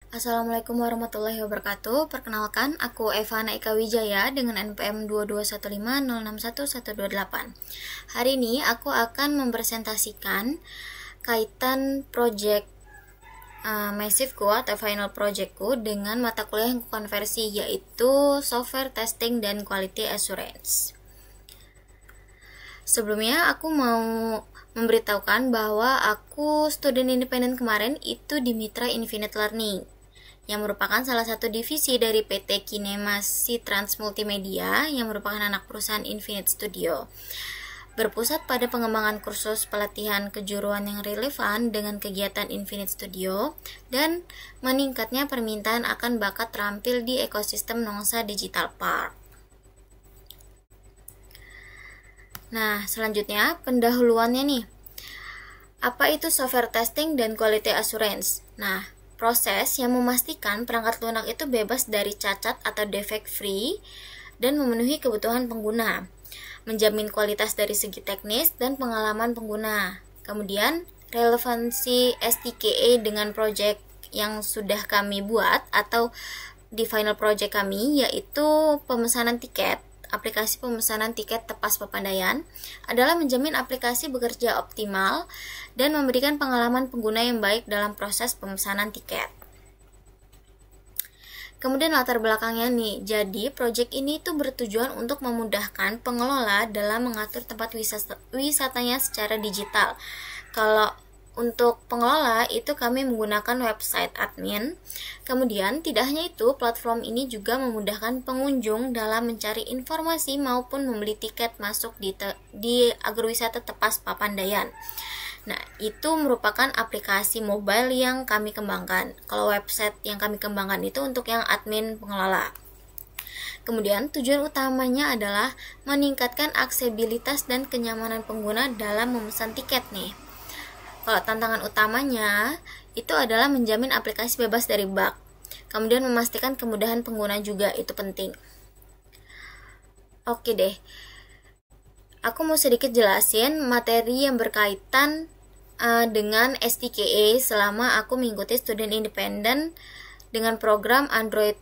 Assalamualaikum warahmatullahi wabarakatuh. Perkenalkan, aku Eva Naika Wijaya dengan NPM 22150611128. Hari ini aku akan mempresentasikan kaitan project massiveku atau final projectku dengan mata kuliah yang konversi, yaitu Software Testing dan Quality Assurance. Sebelumnya aku mau memberitahukan bahwa aku student independen kemarin itu di Mitra Infinite Learning, yang merupakan salah satu divisi dari PT Kinema Trans Multimedia yang merupakan anak perusahaan Infinite Studio. Berpusat pada pengembangan kursus pelatihan kejuruan yang relevan dengan kegiatan Infinite Studio dan meningkatnya permintaan akan bakat terampil di ekosistem Nongsa Digital Park. Nah, selanjutnya pendahuluannya nih. Apa itu software testing dan quality assurance? Nah, proses yang memastikan perangkat lunak itu bebas dari cacat atau defect free dan memenuhi kebutuhan pengguna, menjamin kualitas dari segi teknis dan pengalaman pengguna. Kemudian, relevansi STQA dengan project yang sudah kami buat atau di final project kami, yaitu pemesanan tiket. Aplikasi pemesanan tiket Tepas Papandayan adalah menjamin aplikasi bekerja optimal dan memberikan pengalaman pengguna yang baik dalam proses pemesanan tiket. Kemudian latar belakangnya nih, jadi proyek ini tuh bertujuan untuk memudahkan pengelola dalam mengatur tempat wisatanya secara digital. Kalau untuk pengelola itu kami menggunakan website admin. Kemudian tidak hanya itu, platform ini juga memudahkan pengunjung dalam mencari informasi maupun membeli tiket masuk di agrowisata Tepas Papandayan. Nah, itu merupakan aplikasi mobile yang kami kembangkan. Kalau website yang kami kembangkan itu untuk yang admin pengelola. Kemudian tujuan utamanya adalah meningkatkan aksesibilitas dan kenyamanan pengguna dalam memesan tiket nih. Kalau tantangan utamanya itu adalah menjamin aplikasi bebas dari bug. Kemudian memastikan kemudahan pengguna juga, itu penting. Oke deh. Aku mau sedikit jelasin materi yang berkaitan dengan STQA selama aku mengikuti student independent dengan program Android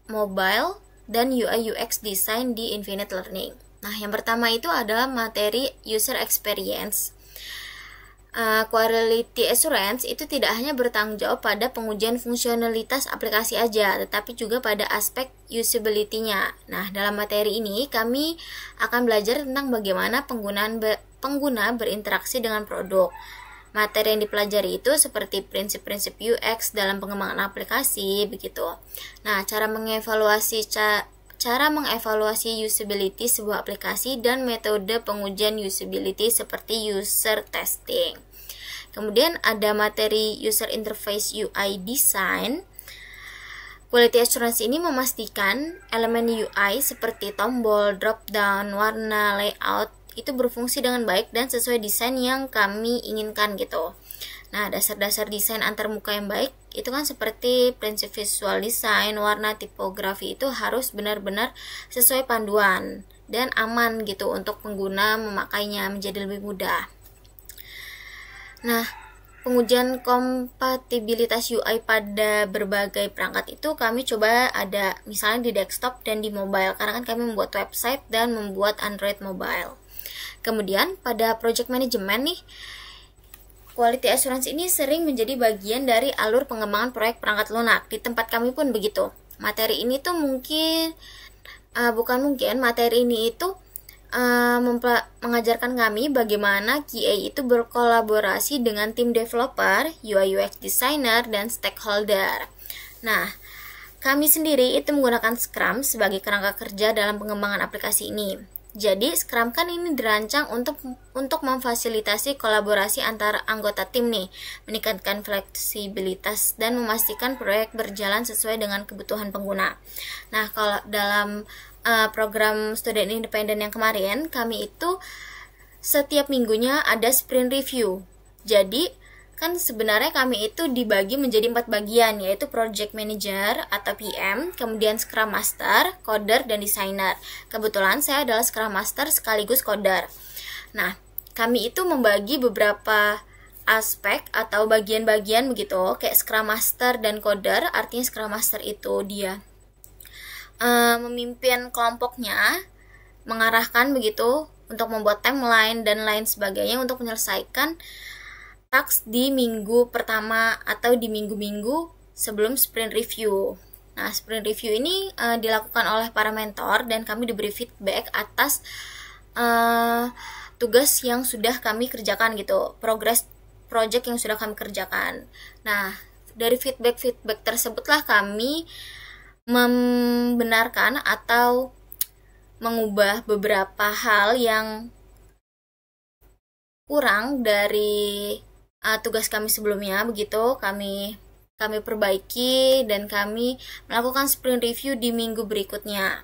Mobile dan UI UX Design di Infinite Learning. Nah, yang pertama itu adalah materi user experience. Quality assurance itu tidak hanya bertanggung jawab pada pengujian fungsionalitas aplikasi aja, tetapi juga pada aspek usability-nya. Nah, dalam materi ini kami akan belajar tentang bagaimana pengguna berinteraksi dengan produk. Materi yang dipelajari itu seperti prinsip-prinsip UX dalam pengembangan aplikasi, begitu. Nah, cara mengevaluasi usability sebuah aplikasi dan metode pengujian usability seperti user testing. Kemudian ada materi user interface UI design. Quality assurance ini memastikan elemen UI seperti tombol, drop down, warna, layout itu berfungsi dengan baik dan sesuai desain yang kami inginkan gitu. Nah, dasar-dasar desain antarmuka yang baik itu kan seperti prinsip visual design, warna, tipografi itu harus benar-benar sesuai panduan dan aman gitu untuk pengguna memakainya menjadi lebih mudah. Nah, pengujian kompatibilitas UI pada berbagai perangkat itu kami coba ada misalnya di desktop dan di mobile, karena kan kami membuat website dan membuat Android mobile. Kemudian pada project management nih, quality assurance ini sering menjadi bagian dari alur pengembangan proyek perangkat lunak. Di tempat kami pun begitu. Materi ini tuh materi ini itu mengajarkan kami bagaimana QA itu berkolaborasi dengan tim developer, UI UX designer, dan stakeholder. Nah, kami sendiri itu menggunakan Scrum sebagai kerangka kerja dalam pengembangan aplikasi ini. Jadi, Scrum kan ini dirancang untuk memfasilitasi kolaborasi antara anggota tim nih, meningkatkan fleksibilitas dan memastikan proyek berjalan sesuai dengan kebutuhan pengguna. Nah, kalau dalam program student independent yang kemarin, kami itu setiap minggunya ada sprint review. Jadi, kan sebenarnya kami itu dibagi menjadi 4 bagian, yaitu project manager atau PM, kemudian scrum master, coder, dan designer. Kebetulan saya adalah scrum master sekaligus coder. Nah, kami itu membagi beberapa aspek atau bagian-bagian begitu, kayak Scrum Master dan Coder. Artinya Scrum Master itu dia memimpin kelompoknya, mengarahkan begitu untuk membuat timeline dan lain sebagainya untuk menyelesaikan task di minggu pertama atau di minggu-minggu sebelum sprint review. Nah, sprint review ini dilakukan oleh para mentor dan kami diberi feedback atas tugas yang sudah kami kerjakan gitu, progress project yang sudah kami kerjakan. Nah, dari feedback tersebutlah kami membenarkan atau mengubah beberapa hal yang kurang dari tugas kami sebelumnya begitu, kami perbaiki dan kami melakukan sprint review di minggu berikutnya.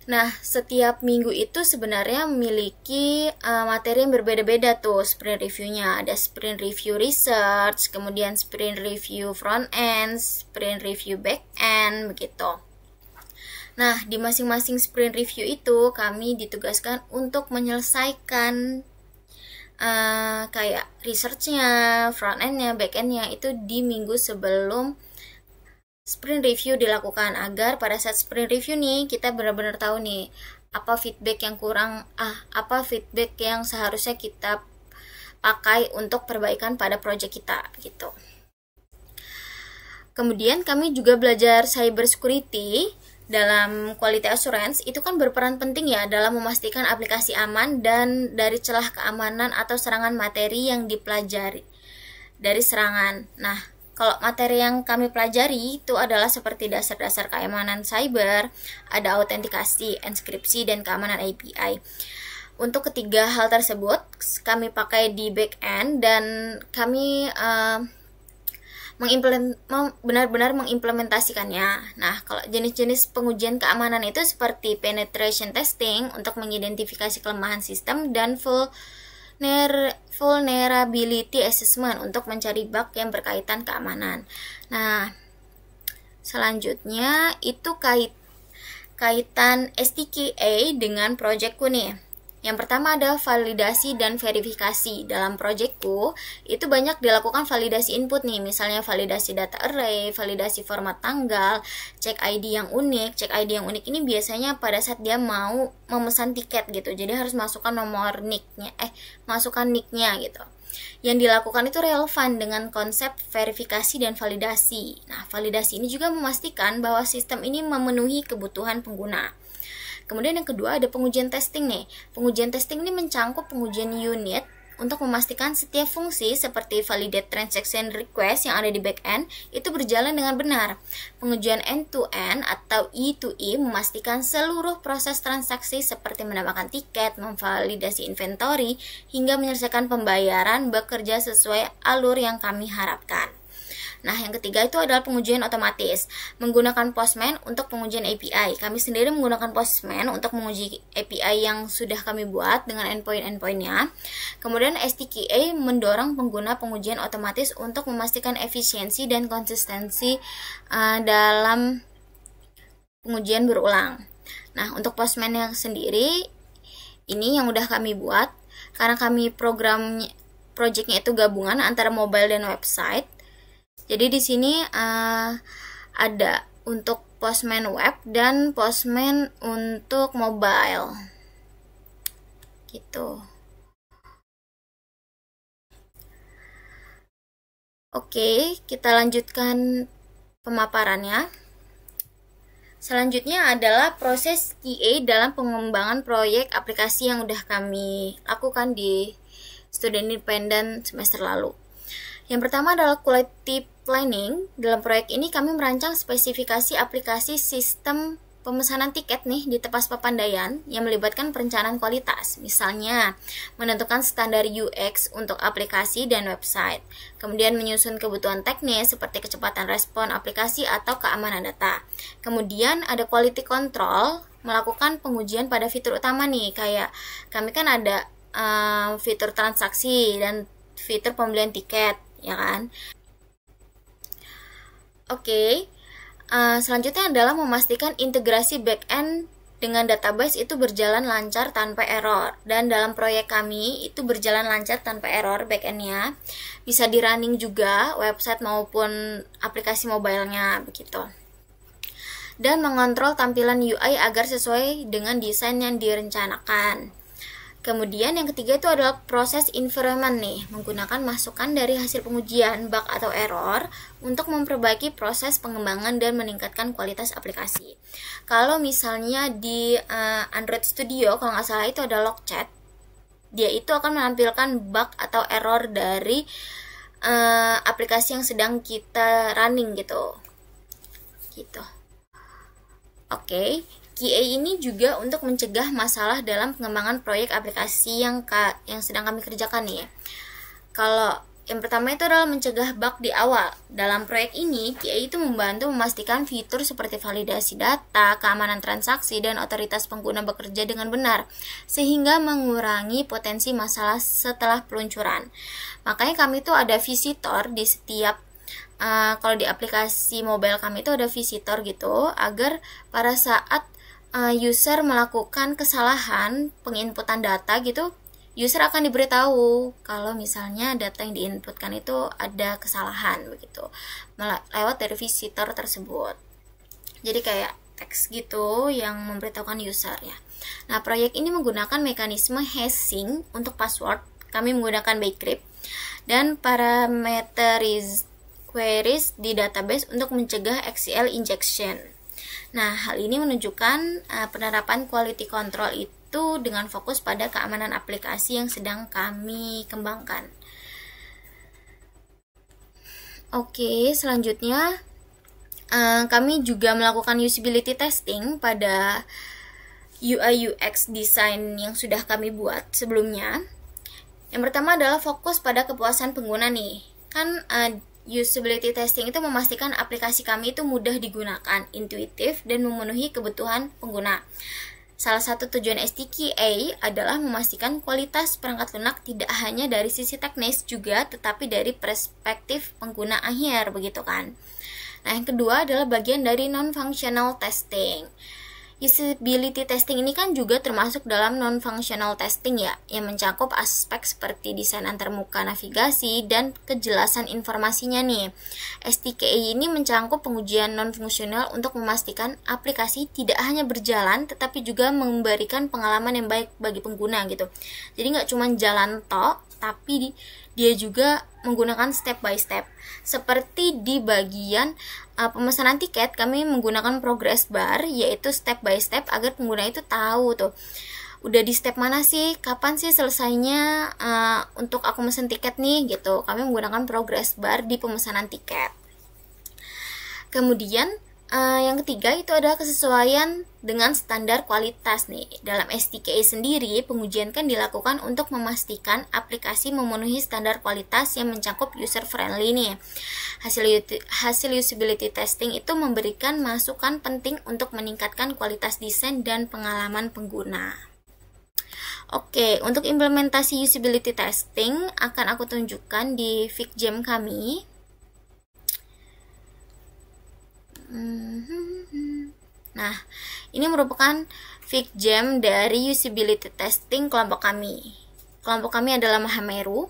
Nah, setiap minggu itu sebenarnya memiliki materi yang berbeda-beda tuh sprint reviewnya. Ada sprint review research, kemudian sprint review front end, sprint review back end, begitu. Nah, di masing-masing sprint review itu kami ditugaskan untuk menyelesaikan kayak researchnya, front endnya, back endnya itu di minggu sebelum sprint review dilakukan, agar pada saat sprint review nih kita benar-benar tahu nih apa feedback yang kurang, apa feedback yang seharusnya kita pakai untuk perbaikan pada project kita gitu. Kemudian kami juga belajar cyber security dalam quality assurance. Itu kan berperan penting ya dalam memastikan aplikasi aman dan dari celah keamanan atau serangan materi yang dipelajari dari serangan. Nah, kalau materi yang kami pelajari itu adalah seperti dasar-dasar keamanan cyber, ada autentikasi, enkripsi, dan keamanan API. Untuk ketiga hal tersebut kami pakai di back end dan kami benar-benar mengimplementasikannya. Nah, kalau jenis-jenis pengujian keamanan itu seperti penetration testing untuk mengidentifikasi kelemahan sistem dan vulnerability assessment untuk mencari bug yang berkaitan keamanan. Nah, selanjutnya itu kaitan STQA dengan proyekku nih. Yang pertama ada validasi dan verifikasi. Dalam proyekku itu banyak dilakukan validasi input nih, misalnya validasi data array, validasi format tanggal, cek ID yang unik. Cek ID yang unik ini biasanya pada saat dia mau memesan tiket gitu. Jadi harus masukkan nomor nicknya, masukkan nicknya gitu. Yang dilakukan itu relevan dengan konsep verifikasi dan validasi. Nah, validasi ini juga memastikan bahwa sistem ini memenuhi kebutuhan pengguna. Kemudian yang kedua ada pengujian testing nih. Pengujian testing ini mencangkup pengujian unit untuk memastikan setiap fungsi seperti validate transaction request yang ada di backend itu berjalan dengan benar. Pengujian end-to-end atau E2E memastikan seluruh proses transaksi seperti menambahkan tiket, memvalidasi inventory, hingga menyelesaikan pembayaran bekerja sesuai alur yang kami harapkan. Nah, yang ketiga itu adalah pengujian otomatis. Menggunakan Postman untuk pengujian API. Kami sendiri menggunakan Postman untuk menguji API yang sudah kami buat dengan endpoint-endpointnya. Kemudian STQA mendorong pengguna pengujian otomatis untuk memastikan efisiensi dan konsistensi dalam pengujian berulang. Nah, untuk Postman yang sendiri, ini yang udah kami buat. Karena kami projectnya itu gabungan antara mobile dan website. Jadi di sini ada untuk Postman web dan Postman untuk mobile. Gitu. Oke, kita lanjutkan pemaparannya. Selanjutnya adalah proses QA dalam pengembangan proyek aplikasi yang udah kami lakukan di Student Independent semester lalu. Yang pertama adalah quality planning. Dalam proyek ini kami merancang spesifikasi aplikasi sistem pemesanan tiket nih di Tepas Papandayan yang melibatkan perencanaan kualitas. Misalnya, menentukan standar UX untuk aplikasi dan website. Kemudian menyusun kebutuhan teknis seperti kecepatan respon aplikasi atau keamanan data. Kemudian ada quality control, melakukan pengujian pada fitur utama nih. Kayak kami kan ada fitur transaksi dan fitur pembelian tiket, ya kan? Oke, selanjutnya adalah memastikan integrasi back-end dengan database itu berjalan lancar tanpa error, dan dalam proyek kami itu berjalan lancar tanpa error backendnya, bisa di running juga website maupun aplikasi mobilenya begitu, dan mengontrol tampilan UI agar sesuai dengan desain yang direncanakan. Kemudian yang ketiga itu adalah proses environment nih, menggunakan masukan dari hasil pengujian bug atau error untuk memperbaiki proses pengembangan dan meningkatkan kualitas aplikasi. Kalau misalnya di Android Studio, kalau nggak salah itu ada log chat, dia itu akan menampilkan bug atau error dari aplikasi yang sedang kita running gitu. Oke. QA ini juga untuk mencegah masalah dalam pengembangan proyek aplikasi yang sedang kami kerjakan nih. Kalau yang pertama itu adalah mencegah bug di awal. Dalam proyek ini, QA itu membantu memastikan fitur seperti validasi data, keamanan transaksi, dan otoritas pengguna bekerja dengan benar, sehingga mengurangi potensi masalah setelah peluncuran. Makanya kami itu ada visitor di setiap kalau di aplikasi mobile kami itu ada visitor gitu, agar pada saat user melakukan kesalahan penginputan data gitu, user akan diberitahu kalau misalnya data yang diinputkan itu ada kesalahan begitu, lewat dari visitor tersebut. Jadi kayak teks gitu yang memberitahukan user ya. Nah, proyek ini menggunakan mekanisme hashing untuk password. Kami menggunakan Bcrypt dan parameterized queries di database untuk mencegah XCL injection. Nah, hal ini menunjukkan penerapan quality control itu dengan fokus pada keamanan aplikasi yang sedang kami kembangkan. Oke, selanjutnya kami juga melakukan usability testing pada UI UX design yang sudah kami buat sebelumnya. Yang pertama adalah fokus pada kepuasan pengguna nih. Kan usability testing itu memastikan aplikasi kami itu mudah digunakan, intuitif, dan memenuhi kebutuhan pengguna. Salah satu tujuan STQA adalah memastikan kualitas perangkat lunak tidak hanya dari sisi teknis juga, tetapi dari perspektif pengguna akhir, begitu kan. Nah, yang kedua adalah bagian dari non-functional testing. Usability testing ini kan juga termasuk dalam non-functional testing ya, yang mencakup aspek seperti desain antarmuka navigasi dan kejelasan informasinya nih. STQA ini mencakup pengujian non-fungsional untuk memastikan aplikasi tidak hanya berjalan, tetapi juga memberikan pengalaman yang baik bagi pengguna gitu. Jadi nggak cuma jalan tok, tapi dia juga menggunakan step by step. Seperti di bagian pemesanan tiket, kami menggunakan progress bar, yaitu step by step agar pengguna itu tahu tuh udah di step mana sih, kapan sih selesainya untuk aku mesen tiket nih gitu. Kami menggunakan progress bar di pemesanan tiket. Kemudian yang ketiga itu adalah kesesuaian dengan standar kualitas nih. Dalam STQA sendiri, pengujian kan dilakukan untuk memastikan aplikasi memenuhi standar kualitas yang mencakup user friendly nih. Hasil usability testing itu memberikan masukan penting untuk meningkatkan kualitas desain dan pengalaman pengguna. Oke, untuk implementasi usability testing akan aku tunjukkan di FigJam kami. Nah, ini merupakan FigJam dari usability testing kelompok kami. Kelompok kami adalah Mahameru.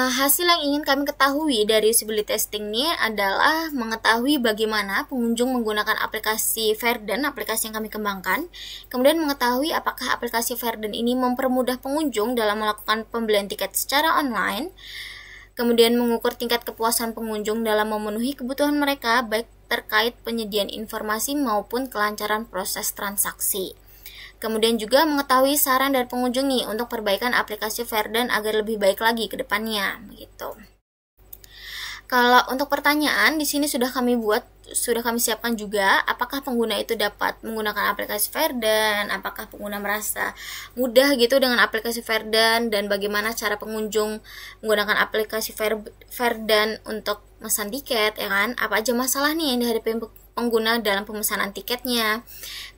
Hasil yang ingin kami ketahui dari usability testing ini adalah mengetahui bagaimana pengunjung menggunakan aplikasi Verden, aplikasi yang kami kembangkan. Kemudian mengetahui apakah aplikasi Verden ini mempermudah pengunjung dalam melakukan pembelian tiket secara online. Kemudian mengukur tingkat kepuasan pengunjung dalam memenuhi kebutuhan mereka, baik terkait penyediaan informasi maupun kelancaran proses transaksi. Kemudian juga mengetahui saran dari pengunjung nih untuk perbaikan aplikasi Verden agar lebih baik lagi ke depannya, begitu. Kalau untuk pertanyaan di sini sudah kami siapkan juga, apakah pengguna itu dapat menggunakan aplikasi Verden, apakah pengguna merasa mudah gitu dengan aplikasi Verden, dan bagaimana cara pengunjung menggunakan aplikasi Verden untuk memesan tiket, ya kan? Apa aja masalah nih yang dihadapi pengguna dalam pemesanan tiketnya.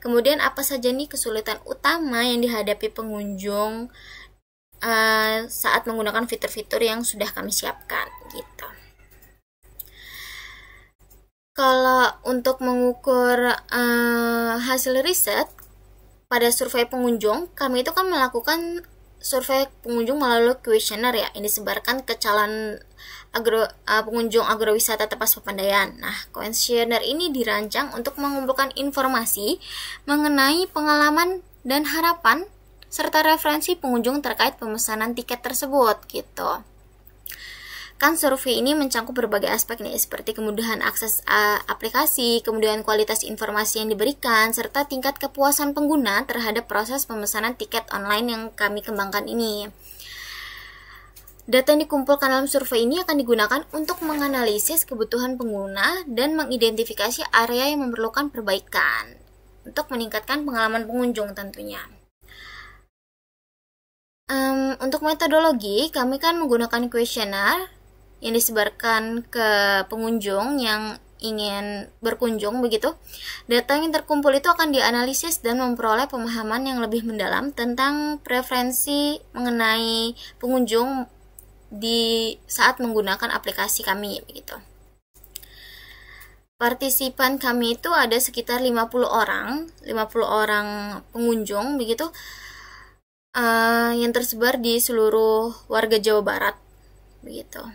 Kemudian apa saja nih kesulitan utama yang dihadapi pengunjung saat menggunakan fitur-fitur yang sudah kami siapkan gitu. Kalau untuk mengukur hasil riset pada survei pengunjung, kami itu kan melakukan survei pengunjung melalui kuesioner ya, yang disebarkan ke calon pengunjung agrowisata Tepas Papandayan. Nah, kuesioner ini dirancang untuk mengumpulkan informasi mengenai pengalaman dan harapan serta referensi pengunjung terkait pemesanan tiket tersebut gitu. Kan survei ini mencangkup berbagai aspek nih, seperti kemudahan akses aplikasi, kemudian kualitas informasi yang diberikan, serta tingkat kepuasan pengguna terhadap proses pemesanan tiket online yang kami kembangkan ini. Data yang dikumpulkan dalam survei ini akan digunakan untuk menganalisis kebutuhan pengguna dan mengidentifikasi area yang memerlukan perbaikan untuk meningkatkan pengalaman pengunjung tentunya. Untuk metodologi, kami kan menggunakan kuesioner yang disebarkan ke pengunjung yang ingin berkunjung begitu. Data yang terkumpul itu akan dianalisis dan memperoleh pemahaman yang lebih mendalam tentang preferensi mengenai pengunjung di saat menggunakan aplikasi kami begitu. Partisipan kami itu ada sekitar 50 orang pengunjung begitu, yang tersebar di seluruh warga Jawa Barat begitu.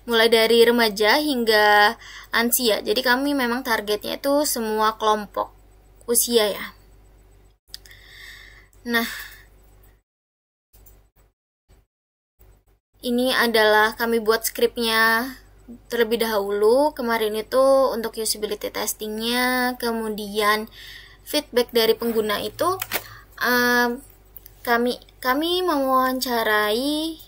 Mulai dari remaja hingga lansia. Jadi kami memang targetnya itu semua kelompok usia ya. Nah, ini adalah kami buat skripnya terlebih dahulu. Kemarin itu untuk usability testingnya, kemudian feedback dari pengguna itu kami mewawancarai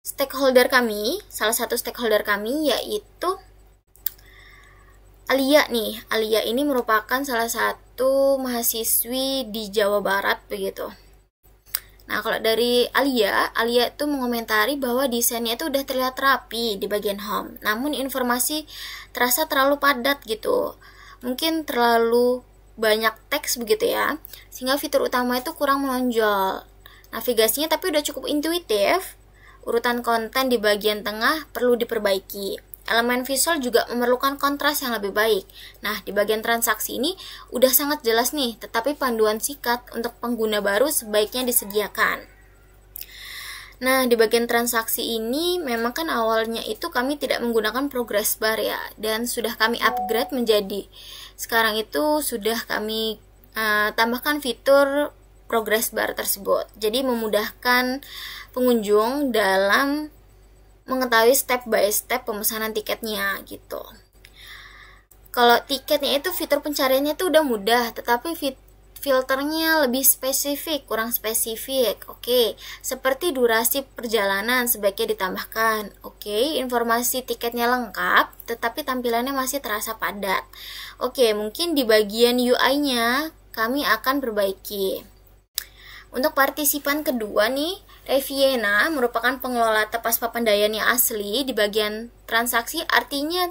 stakeholder kami. Salah satu stakeholder kami yaitu Alia nih. Alia ini merupakan salah satu mahasiswi di Jawa Barat begitu. Nah, kalau dari Alia itu mengomentari bahwa desainnya itu udah terlihat rapi di bagian home, namun informasi terasa terlalu padat gitu. Mungkin terlalu banyak teks begitu ya, sehingga fitur utama itu kurang menonjol. Navigasinya tapi udah cukup intuitif. Urutan konten di bagian tengah perlu diperbaiki. Elemen visual juga memerlukan kontras yang lebih baik. Nah, di bagian transaksi ini udah sangat jelas nih, tetapi panduan singkat untuk pengguna baru sebaiknya disediakan. Nah, di bagian transaksi ini memang kan awalnya itu kami tidak menggunakan progress bar ya, dan sudah kami upgrade menjadi sekarang itu sudah kami tambahkan fitur progress bar tersebut. Jadi memudahkan pengunjung dalam mengetahui step by step pemesanan tiketnya gitu. Kalau tiketnya itu fitur pencariannya itu udah mudah, tetapi filternya lebih spesifik, kurang spesifik. Oke, seperti durasi perjalanan sebaiknya ditambahkan. Oke, informasi tiketnya lengkap, tetapi tampilannya masih terasa padat. Oke, mungkin di bagian UI-nya kami akan perbaiki. Untuk partisipan kedua nih, Reviena merupakan pengelola Tepas Papandayan yang asli di bagian transaksi. Artinya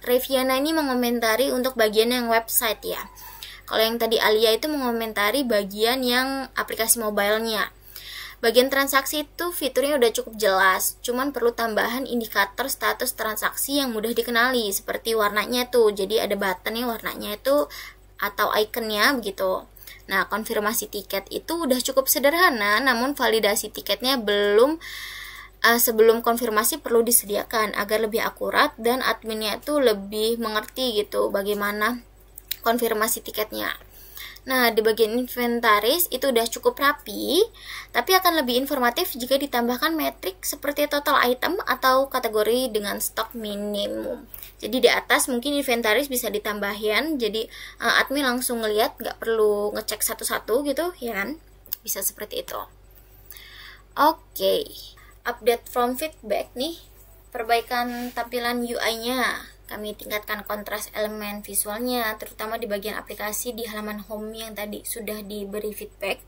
Reviena ini mengomentari untuk bagian yang website ya. Kalau yang tadi Alia itu mengomentari bagian yang aplikasi mobilenya. Bagian transaksi itu fiturnya udah cukup jelas, cuman perlu tambahan indikator status transaksi yang mudah dikenali, seperti warnanya tuh. Jadi ada buttonnya warnanya itu atau ikonnya begitu. Nah, konfirmasi tiket itu udah cukup sederhana, namun validasi tiketnya belum. Sebelum konfirmasi perlu disediakan agar lebih akurat dan adminnya itu lebih mengerti gitu bagaimana konfirmasi tiketnya. Nah, di bagian inventaris itu udah cukup rapi, tapi akan lebih informatif jika ditambahkan metrik seperti total item atau kategori dengan stok minimum. Jadi di atas mungkin inventaris bisa ditambahin, jadi admin langsung ngelihat, nggak perlu ngecek satu-satu gitu, ya kan? Bisa seperti itu. Oke, update from feedback nih, perbaikan tampilan UI-nya. Kami tingkatkan kontras elemen visualnya, terutama di bagian aplikasi di halaman home yang tadi sudah diberi feedback.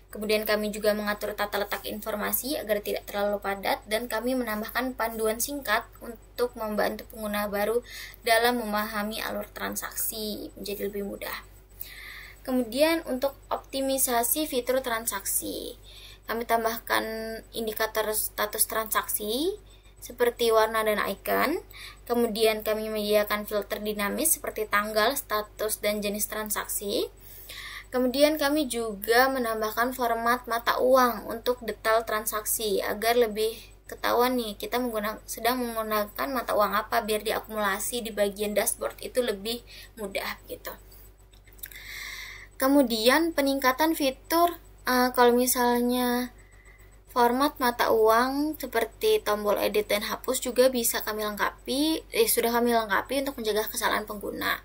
Kemudian kami juga mengatur tata letak informasi agar tidak terlalu padat, dan kami menambahkan panduan singkat untuk membantu pengguna baru dalam memahami alur transaksi menjadi lebih mudah. Kemudian untuk optimisasi fitur transaksi, kami tambahkan indikator status transaksi seperti warna dan icon. Kemudian kami menyediakan filter dinamis seperti tanggal, status, dan jenis transaksi. Kemudian kami juga menambahkan format mata uang untuk detail transaksi agar lebih ketahuan nih kita sedang menggunakan mata uang apa, biar diakumulasi di bagian dashboard itu lebih mudah gitu. Kemudian peningkatan fitur, kalau misalnya format mata uang seperti tombol edit dan hapus juga bisa kami lengkapi, sudah kami lengkapi untuk mencegah kesalahan pengguna.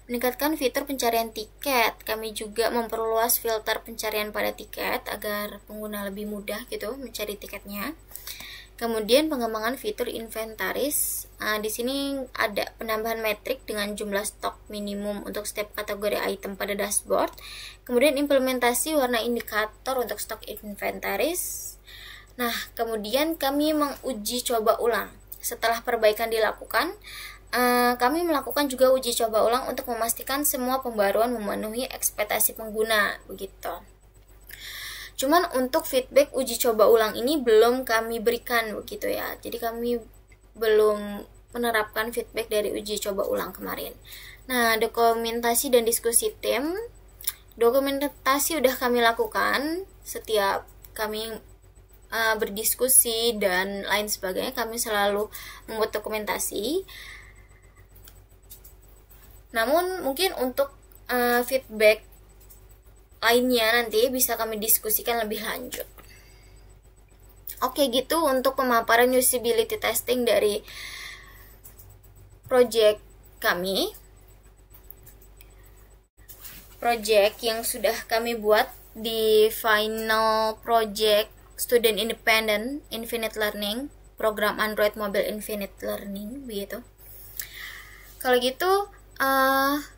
Meningkatkan fitur pencarian tiket, kami juga memperluas filter pencarian pada tiket agar pengguna lebih mudah gitu mencari tiketnya. Kemudian pengembangan fitur inventaris, di sini ada penambahan metrik dengan jumlah stok minimum untuk setiap kategori item pada dashboard. Kemudian implementasi warna indikator untuk stok inventaris. Nah, kemudian kami menguji coba ulang. Setelah perbaikan dilakukan, kami melakukan juga uji coba ulang untuk memastikan semua pembaruan memenuhi ekspektasi pengguna, begitu. Cuman untuk feedback uji coba ulang ini belum kami berikan, begitu ya. Jadi kami belum menerapkan feedback dari uji coba ulang kemarin. Nah, dokumentasi dan diskusi tim. Dokumentasi udah kami lakukan setiap kami berdiskusi dan lain sebagainya, kami selalu membuat dokumentasi. Namun mungkin untuk feedback lainnya nanti bisa kami diskusikan lebih lanjut. Oke, gitu untuk pemaparan usability testing dari project kami. Project yang sudah kami buat di final project Student Independent Infinite Learning, program Android Mobile Infinite Learning, begitu. Kalau gitu,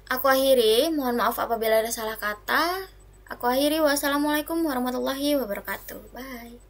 aku akhiri. Mohon maaf apabila ada salah kata. Aku akhiri. Wassalamualaikum warahmatullahi wabarakatuh. Bye.